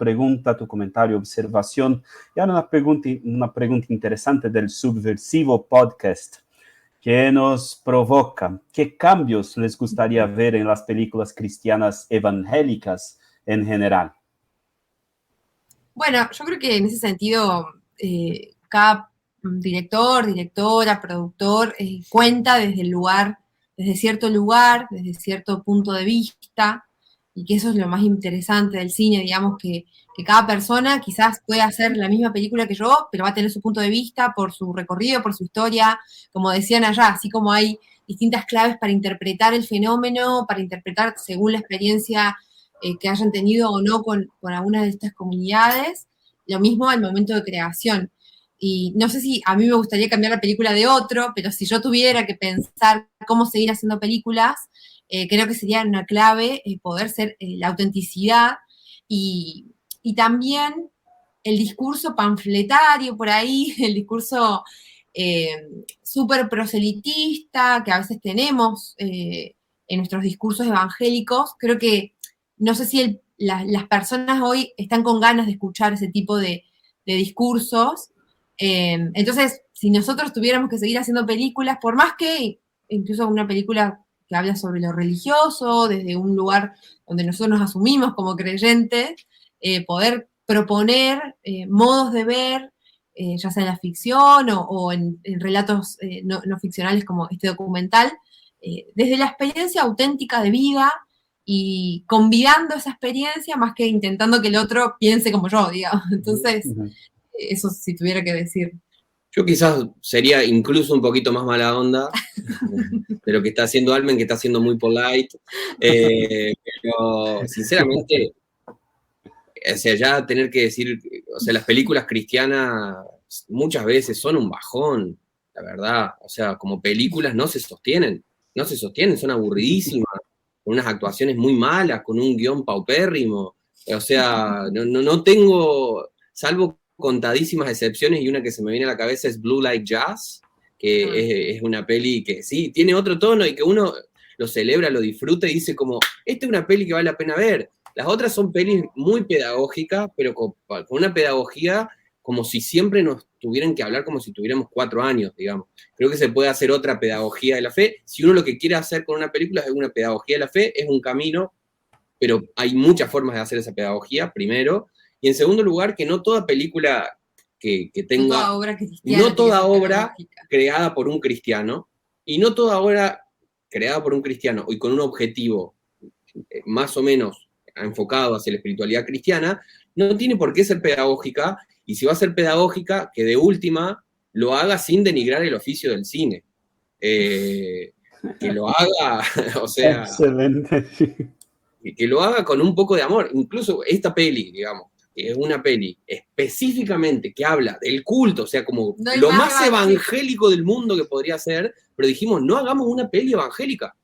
pregunta, tu comentario, observación. Y ahora una pregunta interesante del Subversivo Podcast, que nos provoca: ¿qué cambios les gustaría ver en las películas cristianas evangélicas en general? Bueno, yo creo que en ese sentido, cada director, directora, productor, cuenta desde cierto lugar, desde cierto punto de vista, y que eso es lo más interesante del cine, digamos, que cada persona quizás puede hacer la misma película que yo, pero va a tener su punto de vista por su recorrido, por su historia, como decían allá, así como hay distintas claves para interpretar el fenómeno, para interpretar según la experiencia que hayan tenido o no con alguna de estas comunidades, lo mismo al momento de creación. Y no sé si a mí me gustaría cambiar la película de otro, pero si yo tuviera que pensar cómo seguir haciendo películas, creo que sería una clave poder ser la autenticidad y también el discurso panfletario por ahí, el discurso súper proselitista que a veces tenemos en nuestros discursos evangélicos. Creo que no sé si las personas hoy están con ganas de escuchar ese tipo de discursos. Entonces, si nosotros tuviéramos que seguir haciendo películas, por más que incluso una película que habla sobre lo religioso, desde un lugar donde nosotros nos asumimos como creyentes, poder proponer modos de ver, ya sea en la ficción o en relatos no ficcionales como este documental, desde la experiencia auténtica de vida y convidando esa experiencia más que intentando que el otro piense como yo, digamos. Entonces, eso si tuviera que decir. Yo quizás sería incluso un poquito más mala onda de lo que está haciendo Almen, que está siendo muy polite. Pero sinceramente, o sea, ya tener que decir, o sea, las películas cristianas muchas veces son un bajón, la verdad. O sea, como películas no se sostienen, son aburridísimas, con unas actuaciones muy malas, con un guión paupérrimo. O sea, no tengo, salvo contadísimas excepciones, y una que se me viene a la cabeza es Blue Like Jazz, que es una peli que sí, tiene otro tono y que uno lo celebra, lo disfruta y dice como, esta es una peli que vale la pena ver. Las otras son pelis muy pedagógicas, pero con una pedagogía como si siempre nos tuvieran que hablar como si tuviéramos 4 años, digamos. Creo que se puede hacer otra pedagogía de la fe. Si uno lo que quiere hacer con una película es una pedagogía de la fe, es un camino, pero hay muchas formas de hacer esa pedagogía, primero. Y en segundo lugar, que no toda película que tenga... No toda obra cristiana. No toda obra creada por un cristiano, y no toda obra creada por un cristiano y con un objetivo más o menos enfocado hacia la espiritualidad cristiana, no tiene por qué ser pedagógica, y si va a ser pedagógica, que de última lo haga sin denigrar el oficio del cine. Que lo haga, o sea... Excelente. Que lo haga con un poco de amor. Incluso esta peli, digamos, que es una peli específicamente que habla del culto, o sea, como lo más evangélico del mundo que podría ser, pero dijimos, no hagamos una peli evangélica.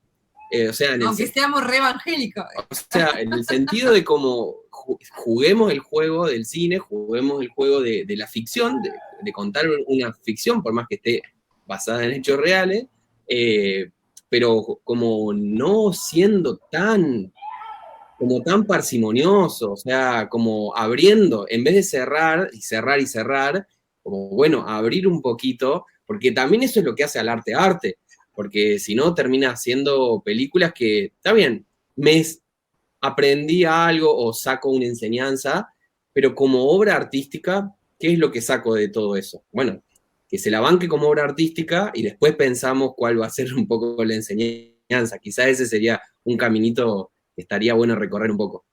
O sea, aunque seamos re evangélicos. O sea, en el sentido de como juguemos el juego del cine, juguemos el juego de la ficción, de contar una ficción, por más que esté basada en hechos reales, pero como no siendo tan parsimonioso, o sea, como abriendo, en vez de cerrar y cerrar y cerrar, como bueno, abrir un poquito, porque también eso es lo que hace al arte, porque si no termina haciendo películas que, está bien, me aprendí algo o saco una enseñanza, pero como obra artística, ¿qué es lo que saco de todo eso? Bueno, que se la banque como obra artística y después pensamos cuál va a ser un poco la enseñanza. Quizás ese sería un caminito que estaría bueno recorrer un poco.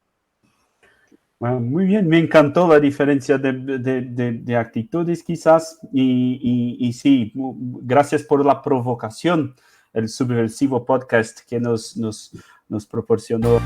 Bueno, muy bien, me encantó la diferencia de actitudes quizás y sí, gracias por la provocación, el Subversivo Podcast que nos proporcionó.